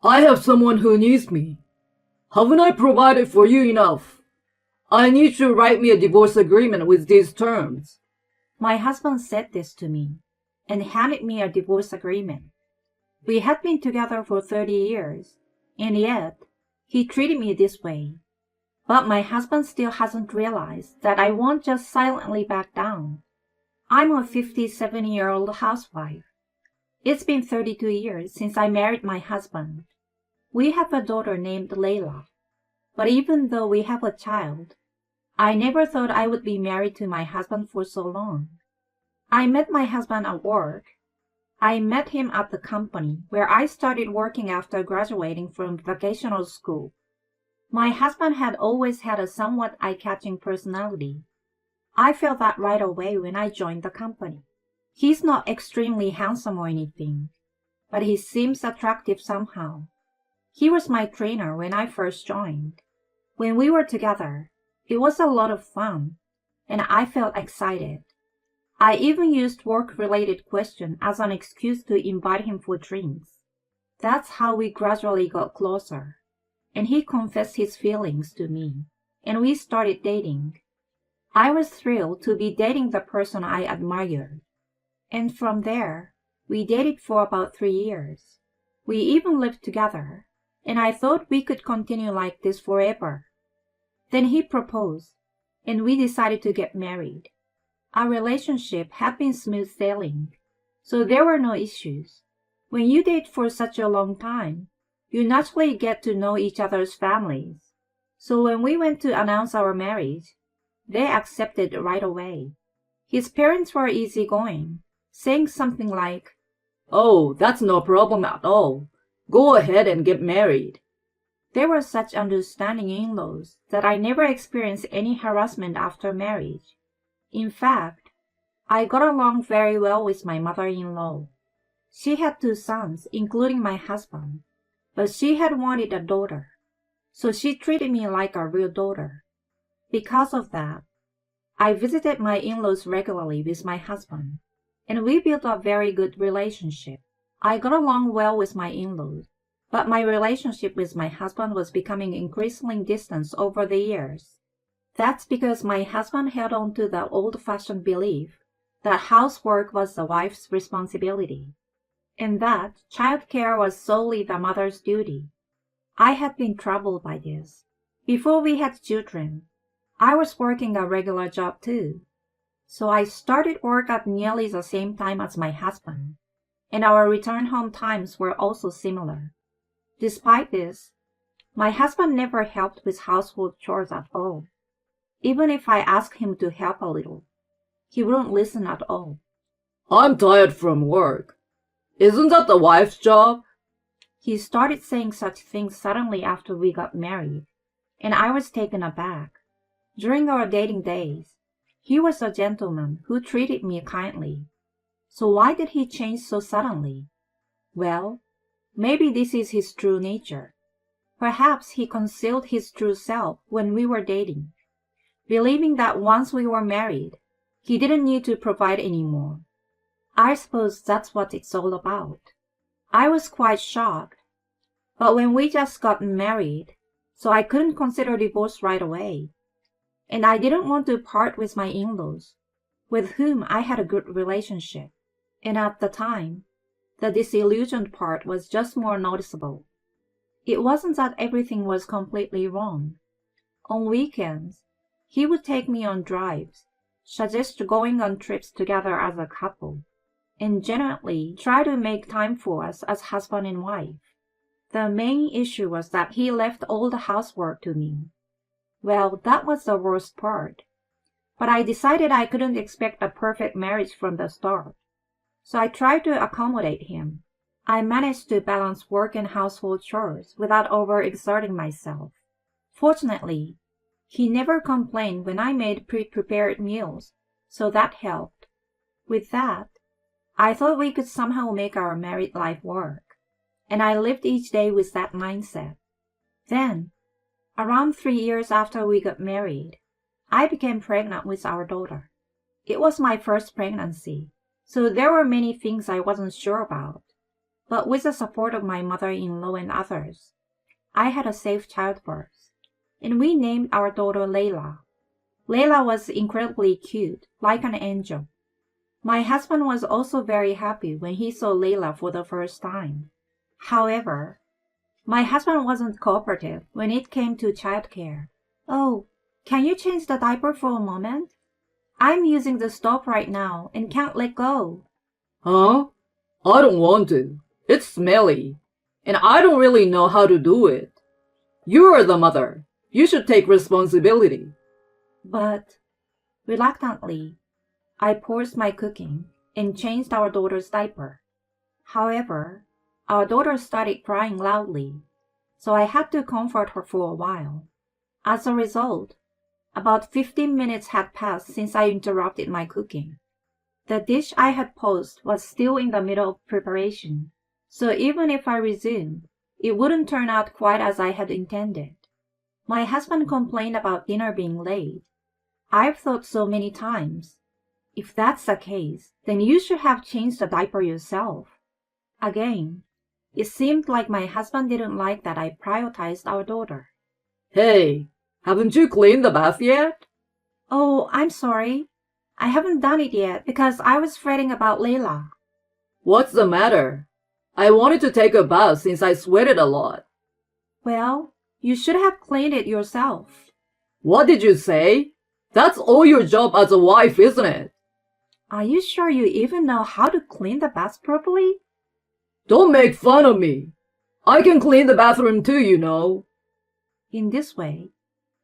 I have someone who needs me. Haven't I provided for you enough? I need you to write me a divorce agreement with these terms. My husband said this to me and handed me a divorce agreement. We had been together for 30 years, and yet he treated me this way. But my husband still hasn't realized that I won't just silently back down. I'm a 57-year-old housewife. It's been 32 years since I married my husband. We have a daughter named Layla. But even though we have a child, I never thought I would be married to my husband for so long. I met my husband at work. I met him at the company where I started working after graduating from vocational school. My husband had always had a somewhat eye-catching personality. I felt that right away when I joined the company. He's not extremely handsome or anything, but he seems attractive somehow. He was my trainer when I first joined. When we were together, it was a lot of fun, and I felt excited. I even used work-related questions as an excuse to invite him for drinks. That's how we gradually got closer, and he confessed his feelings to me, and we started dating. I was thrilled to be dating the person I admired, and from there, we dated for about 3 years. We even lived together, and I thought we could continue like this forever. Then he proposed, and we decided to get married. Our relationship had been smooth sailing, so there were no issues. When you date for such a long time, you naturally get to know each other's families. So when we went to announce our marriage, they accepted right away. His parents were easygoing, saying something like, "Oh, that's no problem at all. Go ahead and get married." They were such understanding in-laws that I never experienced any harassment after marriage. In fact, I got along very well with my mother-in-law. She had 2 sons, including my husband, but she had wanted a daughter, so she treated me like a real daughter. Because of that, I visited my in-laws regularly with my husband, and we built a very good relationship. I got along well with my in-laws, but my relationship with my husband was becoming increasingly distant over the years. That's because my husband held on to the old-fashioned belief that housework was the wife's responsibility, and that childcare was solely the mother's duty. I had been troubled by this. Before we had children, I was working a regular job too, so I started work at nearly the same time as my husband, and our return home times were also similar. Despite this, my husband never helped with household chores at all. Even if I asked him to help a little, he wouldn't listen at all. "I'm tired from work. Isn't that the wife's job?" He started saying such things suddenly after we got married, and I was taken aback. During our dating days, he was a gentleman who treated me kindly. So why did he change so suddenly? Well, maybe this is his true nature. Perhaps he concealed his true self when we were dating, believing that once we were married, he didn't need to provide anymore. I suppose that's what it's all about. I was quite shocked, but when we just got married, so I couldn't consider divorce right away. And I didn't want to part with my in-laws, with whom I had a good relationship. And at the time, the disillusioned part was just more noticeable. It wasn't that everything was completely wrong. On weekends, he would take me on drives, suggest going on trips together as a couple, and genuinely try to make time for us as husband and wife. The main issue was that he left all the housework to me. Well, that was the worst part. But I decided I couldn't expect a perfect marriage from the start. So I tried to accommodate him. I managed to balance work and household chores without overexerting myself. Fortunately, he never complained when I made pre-prepared meals, so that helped. With that, I thought we could somehow make our married life work, and I lived each day with that mindset. Then, around 3 years after we got married, I became pregnant with our daughter. It was my first pregnancy, so there were many things I wasn't sure about. but with the support of my mother-in-law and others, I had a safe childbirth, and we named our daughter Layla. Layla was incredibly cute, like an angel. My husband was also very happy when he saw Layla for the first time. However, my husband wasn't cooperative when it came to childcare. Oh, can you change the diaper for a moment? I'm using the stove right now and can't let go. Huh? I don't want to. It's smelly, and I don't really know how to do it. You are the mother. You should take responsibility. But, reluctantly, I paused my cooking and changed our daughter's diaper. However, our daughter started crying loudly, so I had to comfort her for a while. As a result, about 15 minutes had passed since I interrupted my cooking. The dish I had paused was still in the middle of preparation, so even if I resumed, it wouldn't turn out quite as I had intended. My husband complained about dinner being late. I've thought so many times, if that's the case, then you should have changed the diaper yourself. Again, it seemed like my husband didn't like that I prioritized our daughter. Hey, haven't you cleaned the bath yet? Oh, I'm sorry. I haven't done it yet because I was fretting about Layla. What's the matter? I wanted to take a bath since I sweated a lot. Well, you should have cleaned it yourself. What did you say? That's all your job as a wife, isn't it? Are you sure you even know how to clean the bath properly? Don't make fun of me. I can clean the bathroom too, you know. In this way,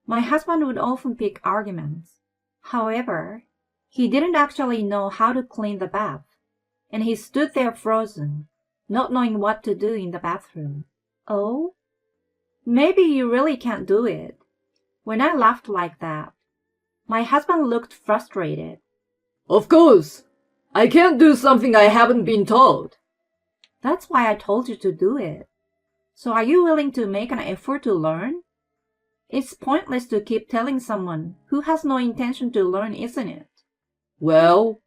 my husband would often pick arguments. However, he didn't actually know how to clean the bath, and he stood there frozen, not knowing what to do in the bathroom. Oh? Maybe you really can't do it. When I laughed like that, my husband looked frustrated. Of course. I can't do something I haven't been told. That's why I told you to do it. So are you willing to make an effort to learn? It's pointless to keep telling someone who has no intention to learn, isn't it? Well,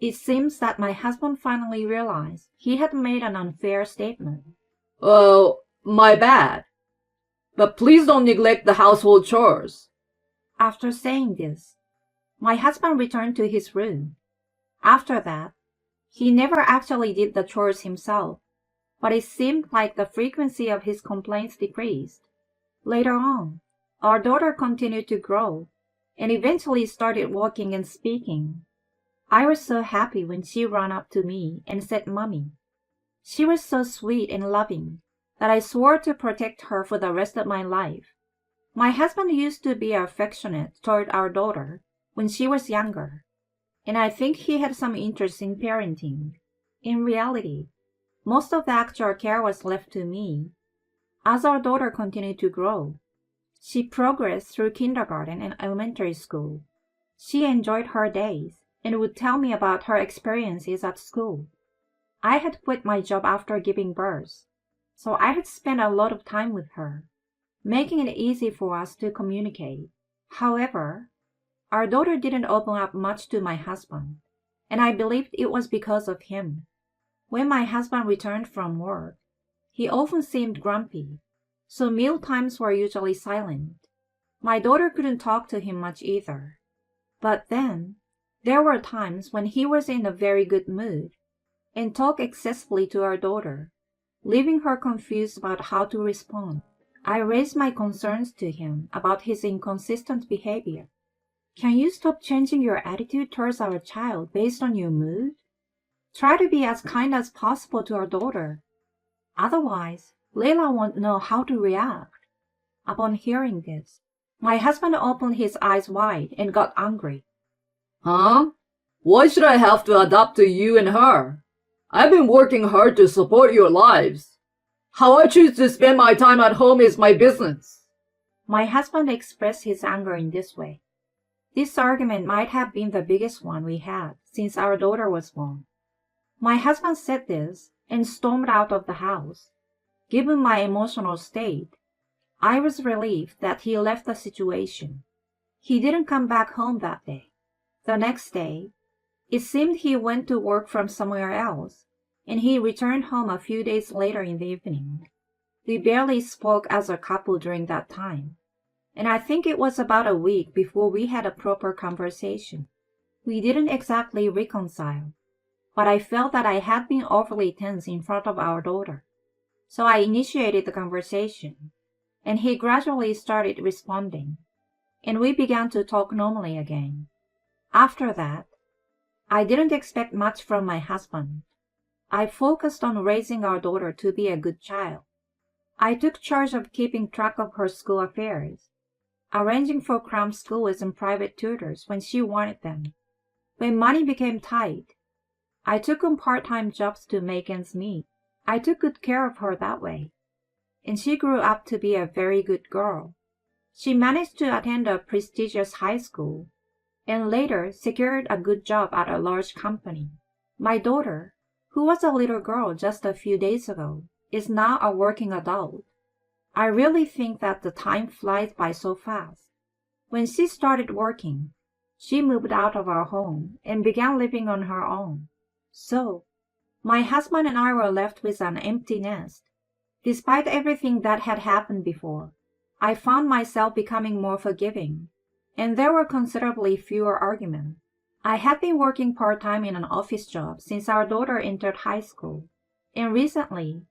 it seems that my husband finally realized he had made an unfair statement. My bad. But please don't neglect the household chores. After saying this, my husband returned to his room. After that, he never actually did the chores himself, but it seemed like the frequency of his complaints decreased. Later on, our daughter continued to grow and eventually started walking and speaking. I was so happy when she ran up to me and said, "Mommy." She was so sweet and loving that I swore to protect her for the rest of my life. My husband used to be affectionate toward our daughter when she was younger, and I think he had some interest in parenting. In reality, most of the actual care was left to me. As our daughter continued to grow, she progressed through kindergarten and elementary school. She enjoyed her days and would tell me about her experiences at school. I had quit my job after giving birth, so I had spent a lot of time with her, making it easy for us to communicate. However, our daughter didn't open up much to my husband, and I believed it was because of him. When my husband returned from work, he often seemed grumpy, so meal times were usually silent. My daughter couldn't talk to him much either. But then, there were times when he was in a very good mood and talked excessively to our daughter, leaving her confused about how to respond. I raised my concerns to him about his inconsistent behavior. Can you stop changing your attitude towards our child based on your mood? Try to be as kind as possible to our daughter. Otherwise, Layla won't know how to react. Upon hearing this, my husband opened his eyes wide and got angry. Huh? Why should I have to adapt to you and her? I've been working hard to support your lives. How I choose to spend my time at home is my business. My husband expressed his anger in this way. This argument might have been the biggest one we had since our daughter was born. My husband said this and stormed out of the house. Given my emotional state, I was relieved that he left the situation. He didn't come back home that day. The next day, it seemed he went to work from somewhere else, and he returned home a few days later in the evening. We barely spoke as a couple during that time, and I think it was about a week before we had a proper conversation. We didn't exactly reconcile, but I felt that I had been overly tense in front of our daughter. So I initiated the conversation, and he gradually started responding, and we began to talk normally again. After that, I didn't expect much from my husband. I focused on raising our daughter to be a good child. I took charge of keeping track of her school affairs, arranging for cram schools and private tutors when she wanted them. When money became tight, I took on part-time jobs to make ends meet. I took good care of her that way, and she grew up to be a very good girl. She managed to attend a prestigious high school, and later secured a good job at a large company. My daughter, who was a little girl just a few days ago, is now a working adult. I really think that the time flies by so fast. When she started working, she moved out of our home and began living on her own. So, my husband and I were left with an empty nest. Despite everything that had happened before, I found myself becoming more forgiving, and there were considerably fewer arguments. I had been working part-time in an office job since our daughter entered high school, and recently,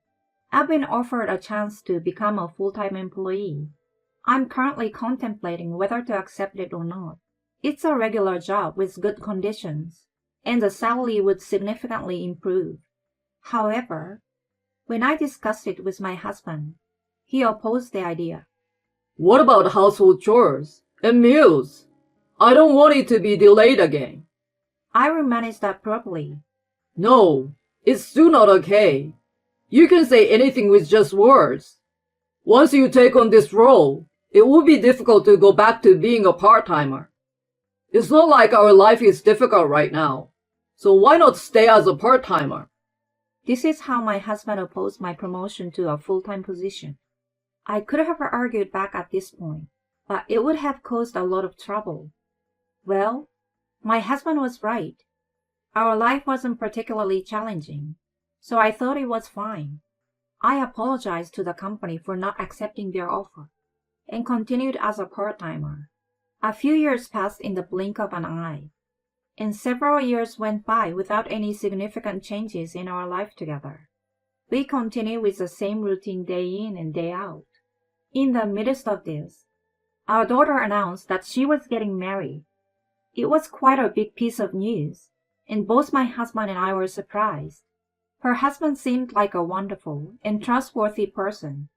I've been offered a chance to become a full-time employee. I'm currently contemplating whether to accept it or not. It's a regular job with good conditions, and the salary would significantly improve. However, when I discussed it with my husband, he opposed the idea. What about household chores and meals? I don't want it to be delayed again. I will manage that properly. No, it's still not okay. You can say anything with just words. Once you take on this role, it will be difficult to go back to being a part-timer. It's not like our life is difficult right now, so why not stay as a part-timer? This is how my husband opposed my promotion to a full-time position. I could have argued back at this point, but it would have caused a lot of trouble. Well, my husband was right. Our life wasn't particularly challenging, so I thought it was fine. I apologized to the company for not accepting their offer and continued as a part-timer. A few years passed in the blink of an eye, and several years went by without any significant changes in our life together. We continued with the same routine day in and day out. In the midst of this, our daughter announced that she was getting married. It was quite a big piece of news, and both my husband and I were surprised. Her husband seemed like a wonderful and trustworthy person.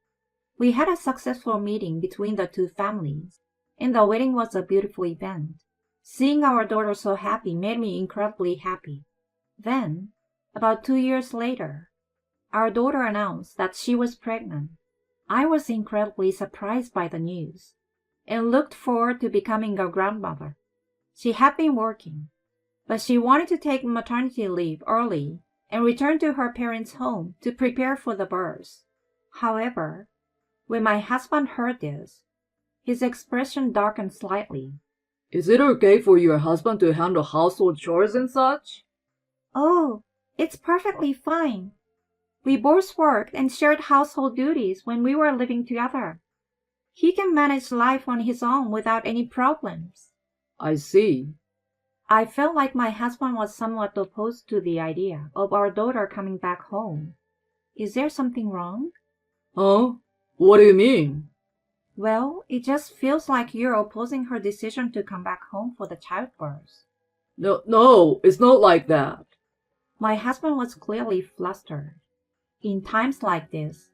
We had a successful meeting between the two families, and the wedding was a beautiful event. Seeing our daughter so happy made me incredibly happy. Then, about 2 years later, our daughter announced that she was pregnant. I was incredibly surprised by the news and looked forward to becoming a grandmother. She had been working, but she wanted to take maternity leave early and return to her parents' home to prepare for the birth. However, when my husband heard this, his expression darkened slightly. Is it okay for your husband to handle household chores and such? Oh, it's perfectly fine. We both worked and shared household duties when we were living together. He can manage life on his own without any problems. I see. I felt like my husband was somewhat opposed to the idea of our daughter coming back home. Is there something wrong? Huh? What do you mean? Well, it just feels like you're opposing her decision to come back home for the childbirth. No, it's not like that. My husband was clearly flustered. In times like this,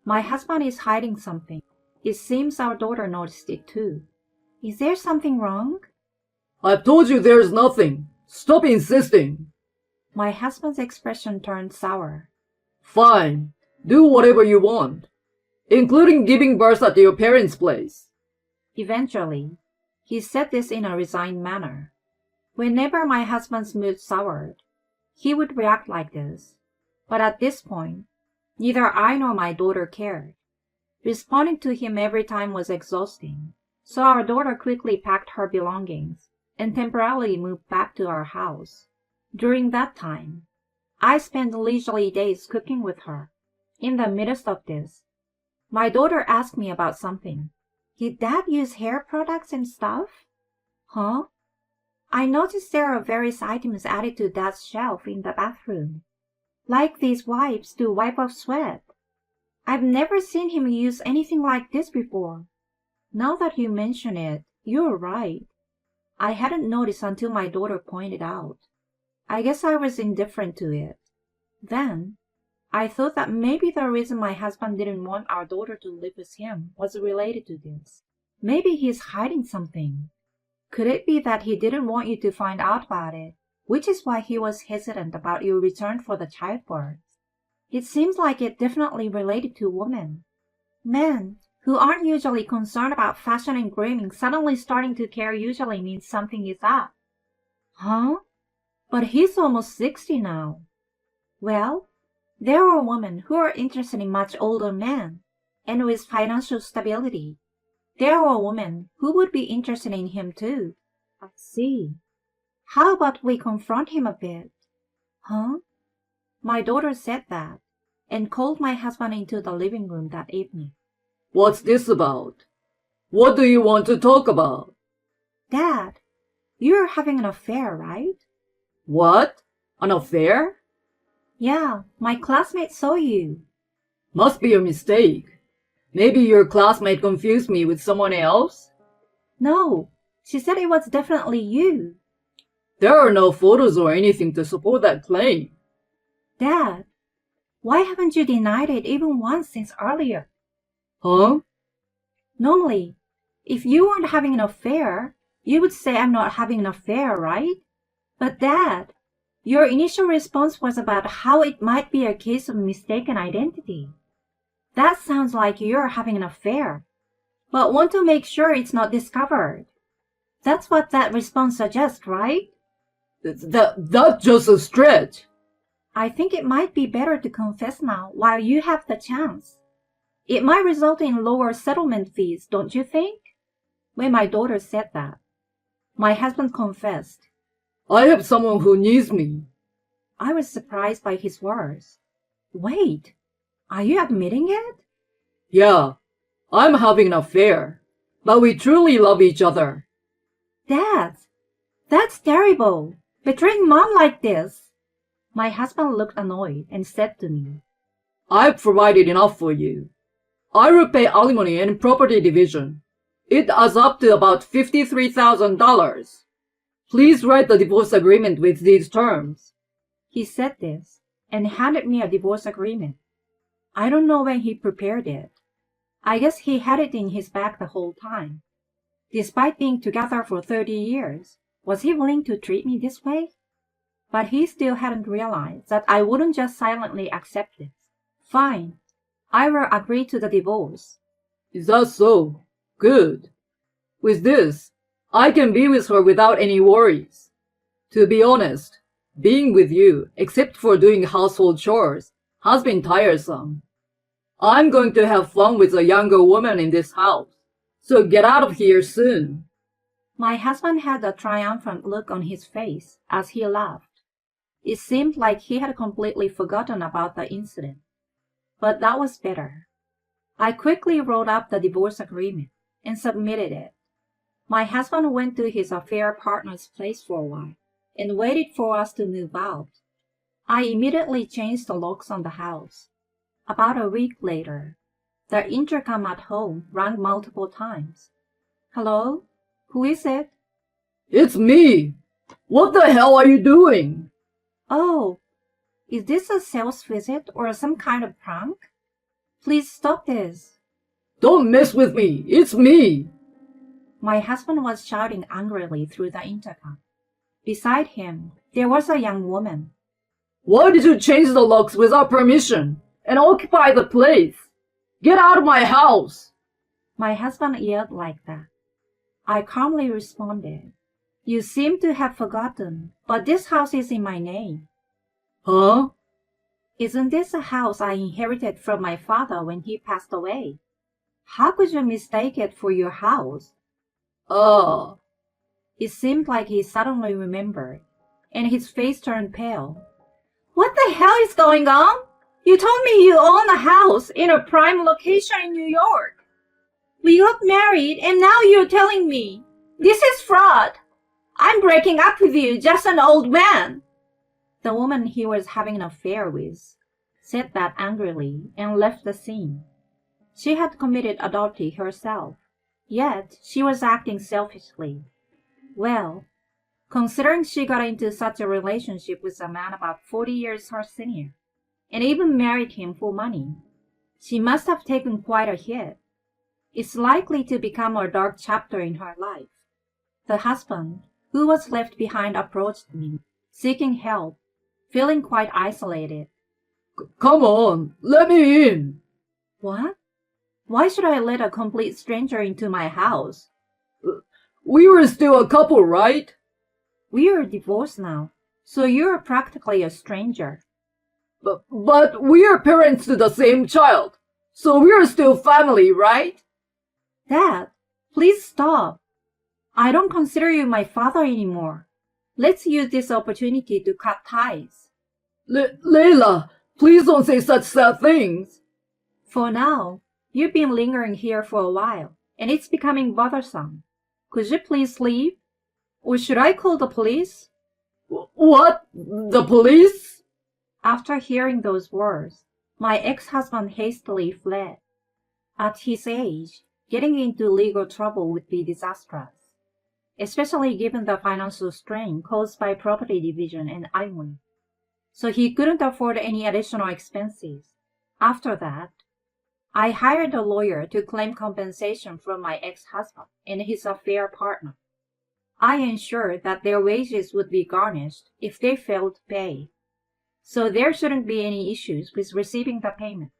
my husband is hiding something. It seems our daughter noticed it too. Is there something wrong? I've told you there's nothing. Stop insisting. My husband's expression turned sour. Fine. Do whatever you want, including giving birth at your parents' place. Eventually, he said this in a resigned manner. Whenever my husband's mood soured, he would react like this. But at this point, neither I nor my daughter cared. Responding to him every time was exhausting, so our daughter quickly packed her belongings and temporarily moved back to our house. During that time, I spent leisurely days cooking with her. In the midst of this, my daughter asked me about something. Did Dad use hair products and stuff? Huh? I noticed there are various items added to Dad's shelf in the bathroom, like these wipes to wipe off sweat. I've never seen him use anything like this before. Now that you mention it, you're right. I hadn't noticed until my daughter pointed out. I guess I was indifferent to it. Then, I thought that maybe the reason my husband didn't want our daughter to live with him was related to this. Maybe he's hiding something. Could it be that he didn't want you to find out about it, which is why he was hesitant about your return for the childbirth? It seems like it definitely related to women. Men, who aren't usually concerned about fashion and grooming, suddenly starting to care usually means something is up. Huh? But he's almost 60 now. Well, there are women who are interested in much older men, and with financial stability. There are women who would be interested in him too. I see. How about we confront him a bit? Huh? My daughter said that, and called my husband into the living room that evening. What's this about? What do you want to talk about? Dad, you're having an affair, right? What? An affair? Yeah, my classmate saw you. Must be a mistake. Maybe your classmate confused me with someone else? No, she said it was definitely you. There are no photos or anything to support that claim. Dad, why haven't you denied it even once since earlier? Huh? Normally, if you weren't having an affair, you would say I'm not having an affair, right? But Dad, your initial response was about how it might be a case of mistaken identity. That sounds like you're having an affair, but want to make sure it's not discovered. That's what that response suggests, right? That's just a stretch. I think it might be better to confess now while you have the chance. It might result in lower settlement fees, don't you think? When my daughter said that, my husband confessed. I have someone who needs me. I was surprised by his words. Wait, are you admitting it? Yeah, I'm having an affair, but we truly love each other. Dad, that's terrible. Betraying mom like this. My husband looked annoyed and said to me, I've provided enough for you. I will pay alimony and property division. It adds up to about $53,000. Please write the divorce agreement with these terms. He said this and handed me a divorce agreement. I don't know when he prepared it. I guess he had it in his bag the whole time. Despite being together for 30 years, was he willing to treat me this way? But he still hadn't realized that I wouldn't just silently accept it. Fine, I will agree to the divorce. Is that so? Good. With this, I can be with her without any worries. To be honest, being with you, except for doing household chores, has been tiresome. I'm going to have fun with a younger woman in this house, so get out of here soon. My husband had a triumphant look on his face as he laughed. It seemed like he had completely forgotten about the incident. But that was better. I quickly wrote up the divorce agreement and submitted it. My husband went to his affair partner's place for a while and waited for us to move out. I immediately changed the locks on the house. About a week later, the intercom at home rang multiple times. Hello? Who is it? It's me. What the hell are you doing? Oh, is this a sales visit or some kind of prank? Please stop this. Don't mess with me. It's me. My husband was shouting angrily through the intercom. Beside him, there was a young woman. Why did you change the locks without permission and occupy the place? Get out of my house! My husband yelled like that. I calmly responded, You seem to have forgotten, but this house is in my name. Huh? Isn't this a house I inherited from my father when he passed away? How could you mistake it for your house? It seemed like he suddenly remembered, and his face turned pale. What the hell is going on? You told me you own a house in a prime location in New York. We got married and now you're telling me. This is fraud. I'm breaking up with you, just an old man. The woman he was having an affair with said that angrily and left the scene. She had committed adultery herself, yet she was acting selfishly. Well, considering she got into such a relationship with a man about 40 years her senior, and even married him for money, she must have taken quite a hit. It's likely to become a dark chapter in her life. The husband, who was left behind, approached me, seeking help, feeling quite isolated. Come on, let me in. What? Why should I let a complete stranger into my house? We were still a couple, right? We are divorced now, so you're practically a stranger. But we are parents to the same child, so we are still family, right? Dad, please stop. I don't consider you my father anymore. Let's use this opportunity to cut ties. Layla, please don't say such sad things. For now, you've been lingering here for a while, and it's becoming bothersome. Could you please leave? Or should I call the police? What? The police? After hearing those words, my ex-husband hastily fled. At his age, getting into legal trouble would be disastrous, especially given the financial strain caused by property division and alimony. So he couldn't afford any additional expenses. After that, I hired a lawyer to claim compensation from my ex-husband and his affair partner. I ensured that their wages would be garnished if they failed to pay, so there shouldn't be any issues with receiving the payment.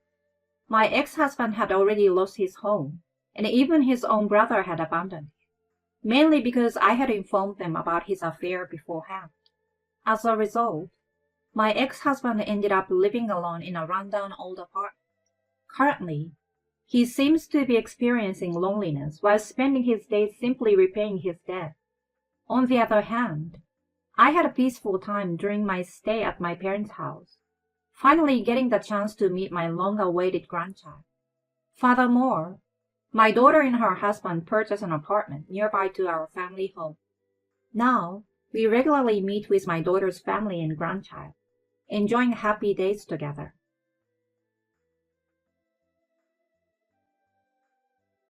My ex-husband had already lost his home, and even his own brother had abandoned him, mainly because I had informed them about his affair beforehand. As a result, my ex-husband ended up living alone in a rundown old apartment. Currently, he seems to be experiencing loneliness while spending his days simply repaying his debt. On the other hand, I had a peaceful time during my stay at my parents' house, finally getting the chance to meet my long-awaited grandchild. Furthermore, my daughter and her husband purchased an apartment nearby to our family home. Now, we regularly meet with my daughter's family and grandchild, enjoying happy days together.